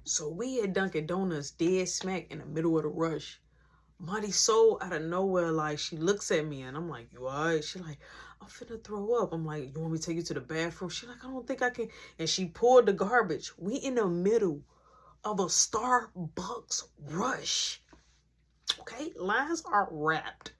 So we at Dunkin' Donuts, dead smack in the middle of the rush. Mighty Soul out of nowhere, like, she looks at me and I'm like, you alright? She like, I'm finna throw up. I'm like, you want me to take you to the bathroom? She like, I don't think I can. And she pulled the garbage. We in the middle of a Starbucks rush. Okay? Lines are wrapped.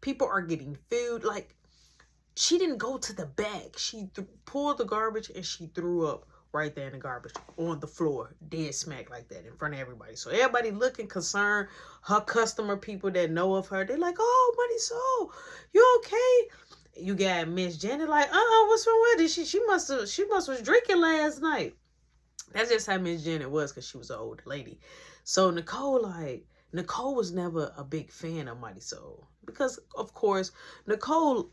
People are getting food. Like, she didn't go to the back. She pulled the garbage and she threw up right there in the garbage on the floor, dead smack like that in front of everybody. So everybody looking concerned. Her customer people that know of her, they're like, "Oh, Money Soul, you okay?" You got Miss Janet like, what's wrong with it? She must was drinking last night. That's just how Miss Janet was, because she was an older lady. So Nicole was never a big fan of Mighty Soul, because of course Nicole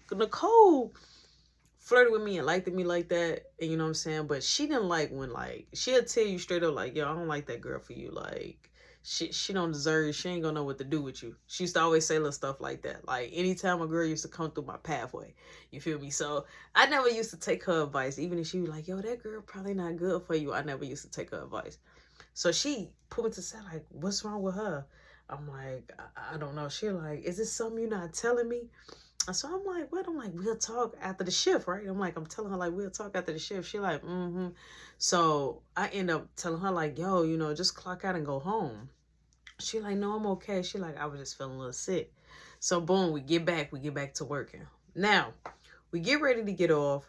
flirted with me and liked me like that, and you know what I'm saying, but she didn't like when, like, she'll tell you straight up like, yo, I don't like that girl for you, like, she don't deserve, she ain't gonna know what to do with you. She used to always say little stuff like that, like anytime a girl used to come through my pathway, you feel me? So I never used to take her advice, even if she was like, yo, that girl probably not good for you. I never used to take her advice. So she put me to say, like, what's wrong with her? I'm like, I don't know. She like, is this something you're not telling me? So I'm like, what? I'm like, we'll talk after the shift, right? I'm telling her, like, we'll talk after the shift. She like, mm-hmm. So I end up telling her, like, yo, just clock out and go home. She like, no, I'm okay. She like, I was just feeling a little sick. So boom, we get back to working. Now, we get ready to get off.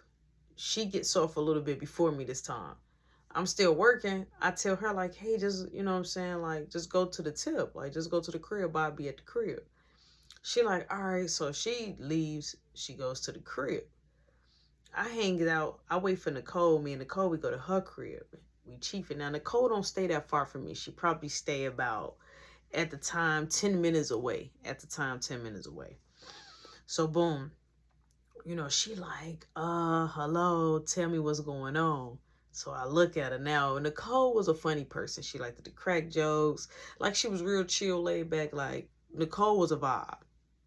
She gets off a little bit before me this time. I'm still working. I tell her, like, hey, just, you know what I'm saying? Like, just go to the tip. Like, just go to the crib. I'll be at the crib. She like, all right. So she leaves. She goes to the crib. I hang it out. I wait for Nicole. Me and Nicole, we go to her crib. We chiefing. Now, Nicole don't stay that far from me. She probably stay about, at the time, 10 minutes away. So, boom. She like, hello, tell me what's going on. So I look at her now. Nicole was a funny person. She liked to crack jokes. Like, she was real chill, laid back. Like, Nicole was a vibe.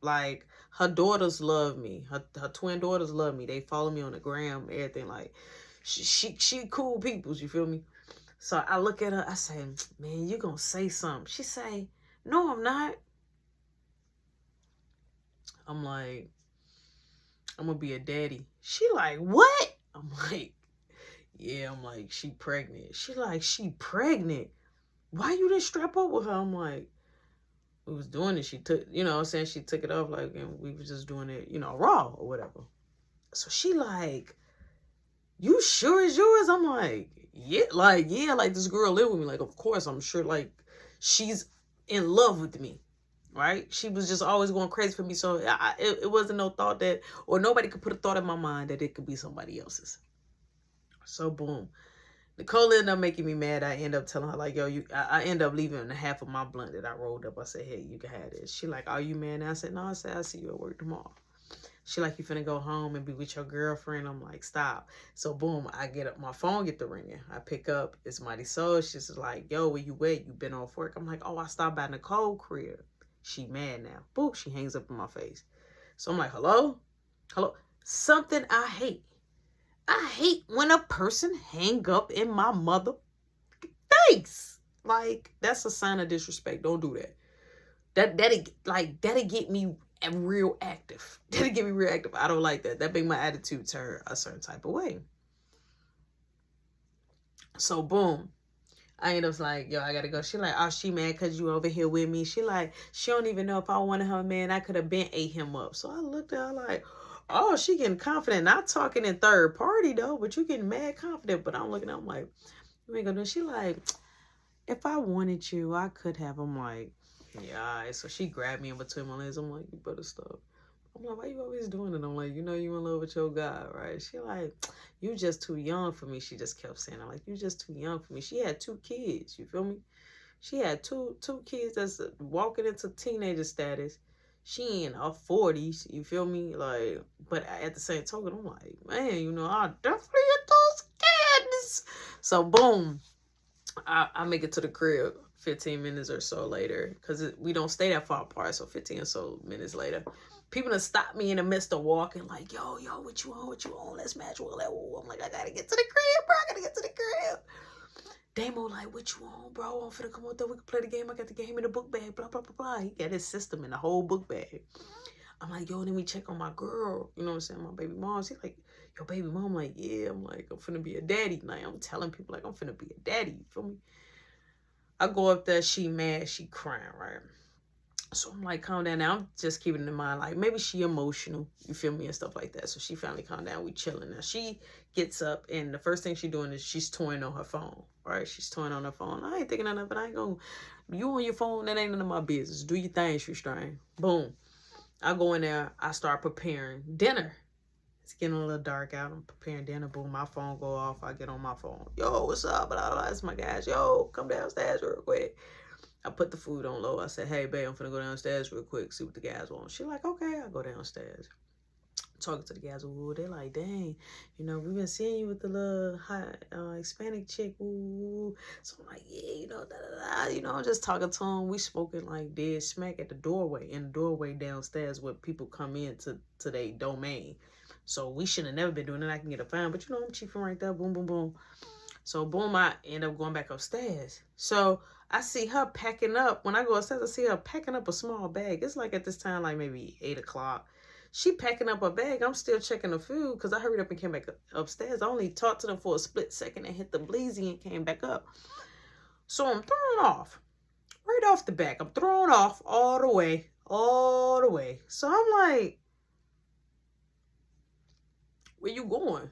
Like, her daughters love me. Her twin daughters love me. They follow me on the gram, everything. Like, she cool peoples, you feel me? So I look at her. I say, man, you gonna say something. She say, no, I'm not. I'm like, I'm gonna be a daddy. She like, what? I'm like, yeah. I'm like, she pregnant. She like, she pregnant. Why you didn't strap up with her? I'm like, we was doing it. She took, you know what I'm saying? She took it off, like, and we was just doing it, raw or whatever. So she like, you sure it's yours? I'm like, yeah, like this girl live with me. Like, of course, I'm sure, like, she's in love with me. Right? She was just always going crazy for me. So it wasn't no thought that, or nobody could put a thought in my mind that it could be somebody else's. So boom. Nicole ended up making me mad. I end up telling her, like, yo, I end up leaving half of my blunt that I rolled up. I said, hey, you can have this. She like, are you mad now? I said, no. I said, I'll see you at work tomorrow. She like, you finna go home and be with your girlfriend? I'm like, stop. So boom, I get up, my phone get the ringing. I pick up, it's Mighty Soul. She's like, yo, where you at? You been off work? I'm like, oh, I stopped by Nicole crib. She mad now. Boop, she hangs up in my face. So I'm like, hello? Something I hate. I hate when a person hang up in my mother face. Like, that's a sign of disrespect. Don't do that. That'll get me real active. I don't like that. That make my attitude turn a certain type of way. So boom. I end up like, yo, I gotta go. She like, oh, she mad because you over here with me. She like, she don't even know if I wanted her, man. I could have been ate him up. So I looked at her like, oh, she getting confident. Not talking in third party, though, but you getting mad confident. But I'm looking at her, I'm like, you ain't gonna do it. She like, if I wanted you, I could have. I'm like, yeah, all right. So she grabbed me in between my legs. I'm like, you better stop. I'm like, why you always doing it? I'm like, you in love with your guy, right? She like, you just too young for me. She just kept saying, I'm like, you just too young for me. She had 2 kids, you feel me? She had two kids that's walking into teenager status. She in her 40s, you feel me? Like, but at the same token, I'm like, man, I definitely get those kids. So boom, I make it to the crib 15 minutes or so later, because we don't stay that far apart. So 15 or so minutes later, people done stop me in the midst of walking, like, yo, what you on? Let's match. I'm like, I gotta get to the crib, bro. I gotta get to the crib. Damo like, what you on, bro? I'm finna come out there. We can play the game. I got the game in the book bag. Blah, blah, blah, blah. He got his system in the whole book bag. I'm like, yo, let me check on my girl. You know what I'm saying? My baby mom. She's like, yo, baby mom. I'm like, yeah. I'm like, I'm finna be a daddy. Like, I'm telling people, like, I'm finna be a daddy. You feel me? I go up there. She mad. She crying, right? So I'm like, calm down. Now I'm just keeping it in mind, like, maybe she emotional, you feel me, and stuff like that. So she finally calmed down. We chilling. Now she gets up, and the first thing she doing is she's toying on her phone, right? She's toying on her phone. I ain't thinking of nothing. I ain't gonna, you on your phone, that ain't none of my business. Do your thing, shoestring. Boom. I go in there. I start preparing dinner. It's getting a little dark out. I'm preparing dinner. Boom, my phone go off. I get on my phone. Yo, what's up? Blah, blah, blah. It's my guys. Yo, come downstairs real quick. I put the food on low. I said, hey, babe, I'm finna go downstairs real quick, see what the guys want. She like, okay, I go downstairs. Talking to the guys, ooh, they like, dang, you know, we've been seeing you with the little hot Hispanic chick, ooh. So I'm like, yeah, you know, you know, I'm just talking to them. We smoking like dead smack at the doorway, in the doorway downstairs where people come in to their domain. So we should have never been doing it. I can get a fine, but you know, I'm chiefing right there, boom, boom, boom. So boom, I end up going back upstairs. So I see her packing up. When I go upstairs, I see her packing up a small bag. It's like at this time, like maybe 8 o'clock. She packing up a bag. I'm still checking the food because I hurried up and came back upstairs. I only talked to them for a split second and hit the bleezy and came back up. So I'm thrown off. Right off the back. I'm thrown off all the way. All the way. So I'm like, where you going?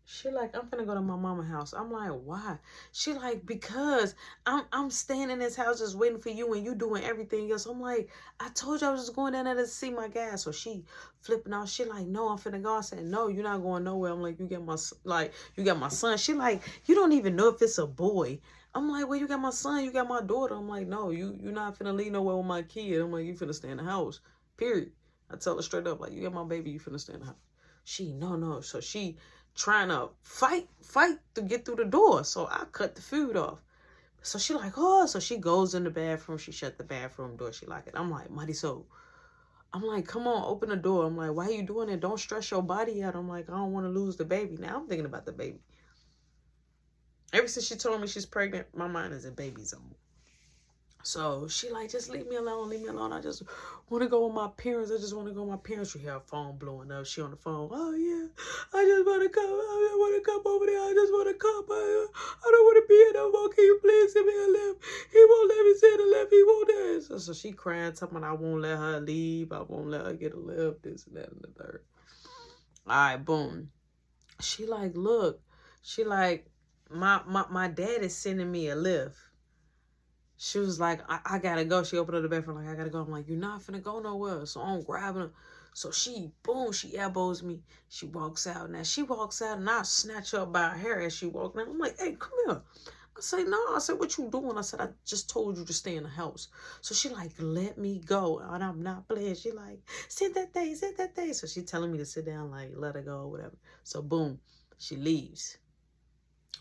She like, I'm finna go to my mama's house. I'm like, why? She like, because I'm staying in this house just waiting for you and you doing everything else. I'm like, I told you I was just going down there to see my guy. So she flipping out. She like, no, I'm finna go. I said, no, you're not going nowhere. I'm like, you got my son. She like, you don't even know if it's a boy. I'm like, well, you got my son, you got my daughter. I'm like, no, you're not finna leave nowhere with my kid. I'm like, you finna stay in the house, period. I tell her straight up, like, you got my baby, you finna stay in the house. She, no. So she trying to fight to get through the door. So I cut the food off. So she like, oh, so she goes in the bathroom. She shut the bathroom door. She like it. I'm like, mighty so. I'm like, come on, open the door. I'm like, why are you doing it? Don't stress your body out. I'm like, I don't want to lose the baby. Now I'm thinking about the baby. Ever since she told me she's pregnant, my mind is in baby zone. So she like, just leave me alone, leave me alone. I just want to go with my parents. I just want to go with my parents. She hear her phone blowing up. She on the phone. Oh, yeah, I just want to come. I just want to come over there. I just want to come. I don't want to be here no more. Can you please send me a lift? He won't let me send a lift. He won't dance. So she crying, talking about I won't let her leave. I won't let her get a lift, this and that and the third. All right, boom. She like, look. She like, my dad is sending me a lift. She was like, I gotta go. She opened up the bathroom like, I gotta go. I'm like, you're not finna go nowhere. So I'm grabbing her. So she elbows me. She walks out. Now she walks out and I snatch her up by her hair as she walks out. I'm like, hey, come here. I say, no. I said, what you doing? I said, I just told you to stay in the house. So she like, let me go. And I'm not playing. She like, sit that day. So she telling me to sit down, like, let her go or whatever. So boom, she leaves.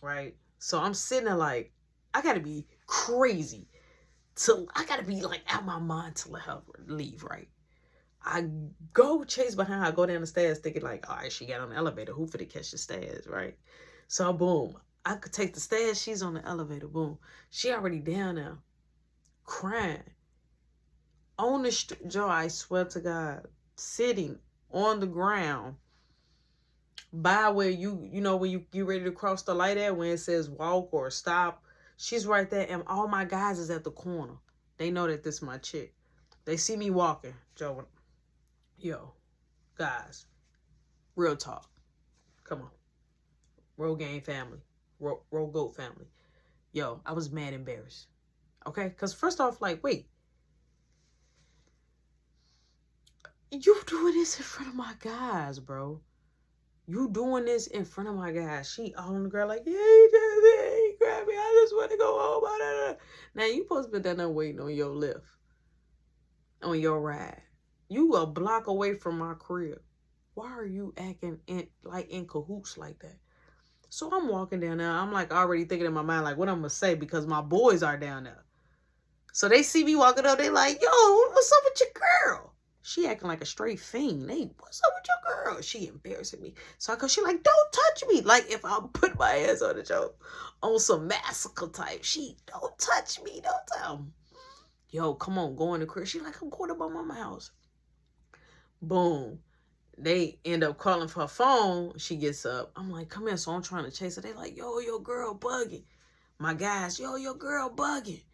Right? So I'm sitting there like, I gotta be crazy. I gotta be like out my mind to let her leave, right? I go chase behind her. I go down the stairs thinking like, all right, she got on the elevator. Who finna catch the stairs, right? So boom, I could take the stairs. She's on the elevator. Boom. She already down there crying. On the street, Joe, I swear to God, sitting on the ground by where you know, when you get ready to cross the light at when it says walk or stop. She's right there, and all my guys is at the corner. They know that this is my chick. They see me walking. Joe, yo, guys, real talk. Come on. Roll Gang family. Roll Goat family. Yo, I was mad embarrassed. Okay? Because first off, like, wait. You doing this in front of my guys, bro. You doing this in front of my guys. She all on the girl like, yeah, he grabbed me. I just want to go home. Now, you supposed to be down there waiting on your lift. On your ride. You a block away from my crib. Why are you acting in cahoots like that? So I'm walking down there. I'm like already thinking in my mind like what I'm going to say because my boys are down there. So they see me walking up. They like, yo, what's up with your girl? She acting like a straight fiend. Hey, what's up with your girl? She embarrassing me. So I go, she like, don't touch me. Like if I put my hands on the joke on some massacre type. She, don't touch me. Don't touch me. Yo, come on, go in the crib. She like, I'm going to my mama's house. Boom. They end up calling for her phone. She gets up. I'm like, come here. So I'm trying to chase her. They like, yo, your girl bugging. My guys, yo, your girl bugging.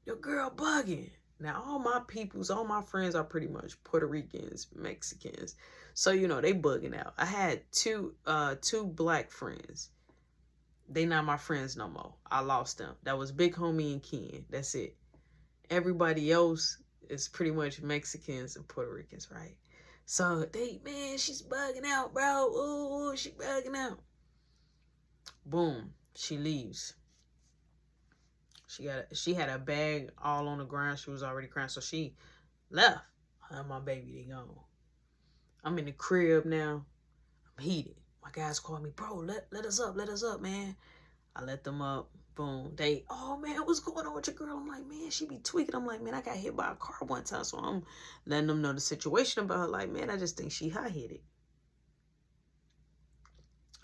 Your girl bugging. Now, all my peoples, all my friends are pretty much Puerto Ricans, Mexicans. So, you know, they bugging out. I had two black friends. They not my friends no more. I lost them. That was Big Homie and Ken. That's it. Everybody else is pretty much Mexicans and Puerto Ricans, right? So they, man, she's bugging out, bro. Ooh, she bugging out. Boom, she leaves. She had a bag all on the ground. She was already crying, so she left. Her and my baby, they gone. I'm in the crib now. I'm heated. My guys called me, bro. Let us up, man. I let them up. Boom. They, oh man, what's going on with your girl? I'm like, man, she be tweaking. I'm like, man, I got hit by a car one time, so I'm letting them know the situation about her. Like, man, I just think she hot-headed.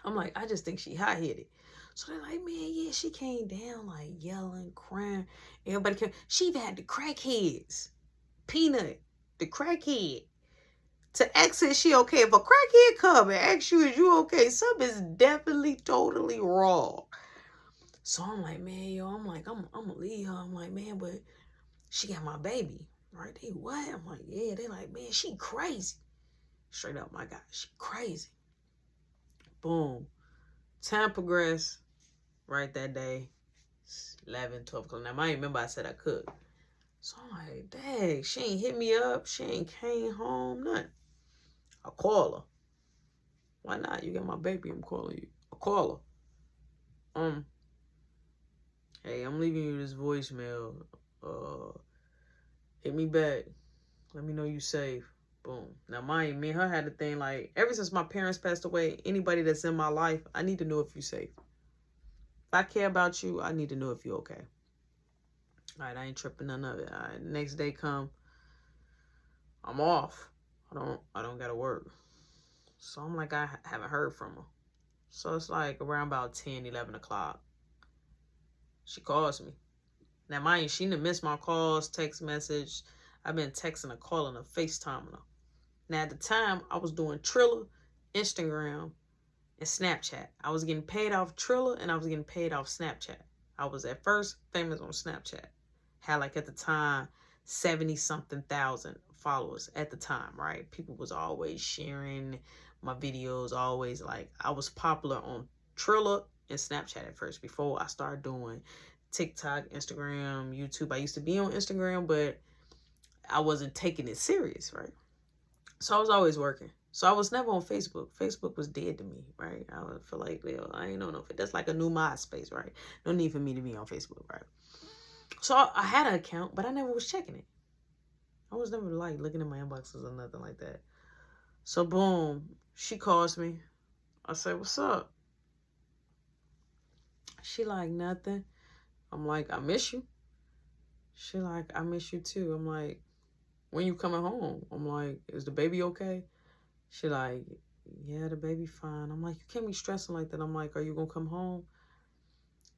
I'm like, I just think she hot-headed. So they're like, man, yeah, she came down like yelling, crying. Everybody came. She even had the crackheads. Peanut, the crackhead. To exit, she okay. If a crackhead come and ask you, is you okay? Something's definitely totally wrong. So I'm like, man, yo, I'm gonna leave her. I'm like, man, but she got my baby, right? They what? I'm like, yeah. They like, man, she crazy. Straight up, my guy, she crazy. Boom. Time progressed. Right that day, 11, 12 o'clock. Now, I remember I said I could. So I'm like, dang, she ain't hit me up. She ain't came home, nothing. I call her. Why not? You got my baby, I'm calling you. I call her. Hey, I'm leaving you this voicemail. Hit me back. Let me know you safe. Boom. Now, mind you, me and her had the thing like, ever since my parents passed away, anybody that's in my life, I need to know if you're safe. If I care about you, I need to know if you're okay. All right, I ain't tripping none of it. All right, next day come, I'm off. I don't gotta work. So I'm like, I haven't heard from her. So it's like around about 10, 11 o'clock. She calls me. Now, mind you, she didn't miss my calls, text message. I've been texting her, calling her, FaceTiming her. Now, at the time, I was doing Triller, Instagram, and Snapchat. I was getting paid off Triller, and I was getting paid off Snapchat. I was at first famous on Snapchat. Had like at the time 70-something thousand followers at the time, right? People was always sharing my videos, always like I was popular on Triller and Snapchat at first before I started doing TikTok, Instagram, YouTube. I used to be on Instagram, but I wasn't taking it serious, right? So I was always working. So I was never on Facebook. Facebook was dead to me, right? I would feel like, I ain't know if that's like a new MySpace, right? No need for me to be on Facebook, right? So I had an account, but I never was checking it. I was never like looking at my inboxes or nothing like that. So boom, she calls me. I say, what's up? She like, nothing. I'm like, I miss you. She like, I miss you too. I'm like, when you coming home? I'm like, is the baby okay? She like, yeah, the baby fine. I'm like, you can't be stressing like that. I'm like, are you gonna come home?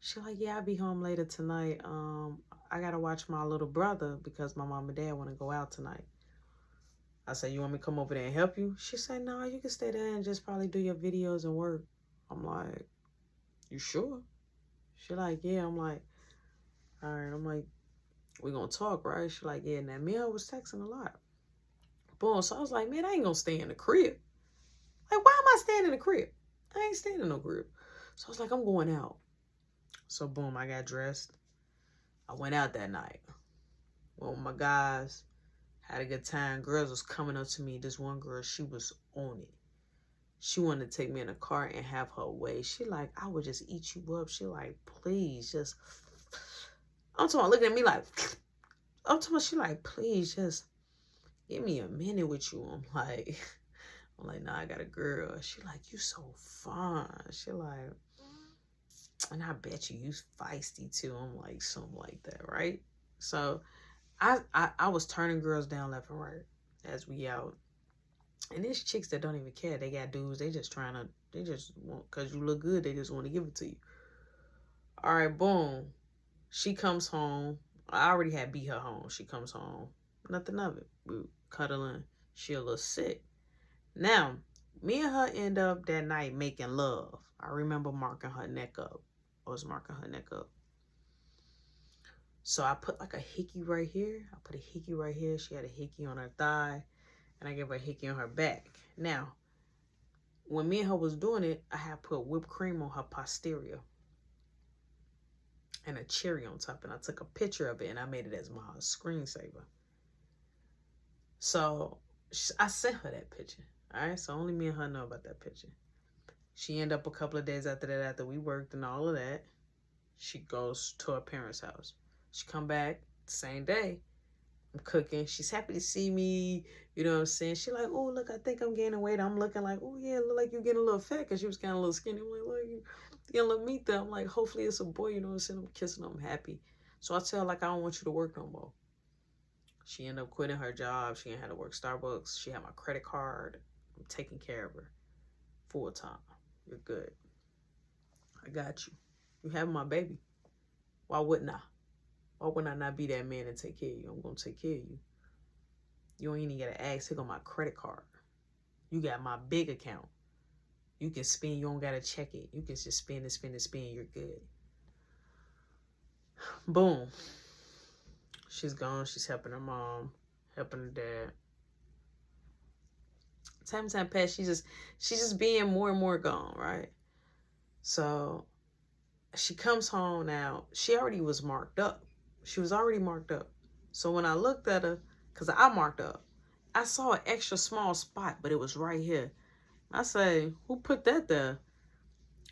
She like, yeah, I'll be home later tonight. I gotta watch my little brother because my mom and dad want to go out tonight. I said, you want me to come over there and help you? She said, no, you can stay there and just probably do your videos and work. I'm like, you sure? She like, yeah. I'm like, all right. I'm like, we gonna talk, right? She like, yeah. Now, me and her was texting a lot. Boom. So I was like, man, I ain't gonna stay in the crib. Like, why am I staying in the crib? I ain't staying in no crib. So I was like, I'm going out. So boom, I got dressed. I went out that night. Went with my guys. Had a good time. Girls was coming up to me. This one girl, she was on it. She wanted to take me in a car and have her way. She like, I would just eat you up. She like, please, just. I'm talking, looking at me like, I'm talking, she like, please, just give me a minute with you. I'm like, nah, I got a girl. She like, you so fine. She like, and I bet you feisty too. I'm like, something like that, right? So I was turning girls down left and right. as we out. And there's chicks that don't even care. They got dudes. They just want, because you look good, they just want to give it to you. All right, boom. She comes home. I already had beat her home. She comes home. Nothing of it. We cuddling. She a little sick. Now, me and her end up that night making love. I remember marking her neck up. I was marking her neck up. So I put like a hickey right here. I put a hickey right here. She had a hickey on her thigh. And I gave her a hickey on her back. Now, when me and her was doing it, I had put whipped cream on her posterior. And a cherry on top. And I took a picture of it and I made it as my screensaver. So I sent her that picture. All right, so only me and her know about that picture. She ended up a couple of days after that, after we worked and all of that, she goes to her parents' house. She come back the same day. I'm cooking. She's happy to see me. You know what I'm saying? She like, oh, look, I think I'm gaining weight. I'm looking like, oh, yeah, look like you're getting a little fat, because she was kind of a little skinny. I'm like, look, you getting a little meat there. I'm like, hopefully it's a boy. You know what I'm saying? I'm kissing her. I'm happy. So I tell her, like, I don't want you to work no more. She ended up quitting her job. She ain't had to work Starbucks. She had my credit card. I'm taking care of her full time. You're good. I got you. You have my baby. Why wouldn't I? Why wouldn't I not be that man and take care of you? I'm going to take care of you. You ain't even got to ask. Here go my credit card. You got my big account. You can spend. You don't got to check it. You can just spend and You're good. Boom. She's gone. She's helping her mom, helping her dad. Time passed. She's just being more and more gone, right? So she comes home now. She already was marked up. She was already marked up. So when I looked at her, because I marked up, I saw an extra small spot, but it was right here. I say, who put that there?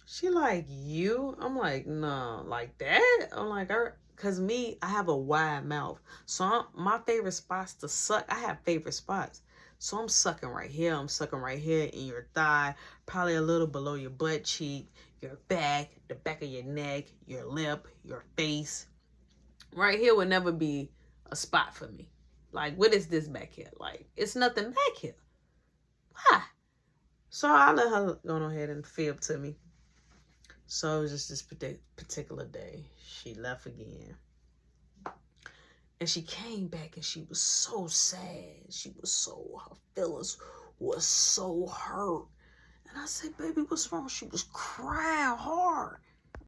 She like, you? I'm like, no, like that? I'm like, because me, I have a wide mouth. So my favorite spots to suck, I have favorite spots. So I'm sucking right here. I'm sucking right here in your thigh, probably a little below your butt cheek, your back, the back of your neck, your lip, your face. Right here would never be a spot for me. Like, what is this back here? Like, it's nothing back here. Why? So I let her go ahead and fib to me. So it was just this particular day. She left again. And she came back and she was so sad. Her feelings was so hurt. And I said, baby, what's wrong? She was crying hard.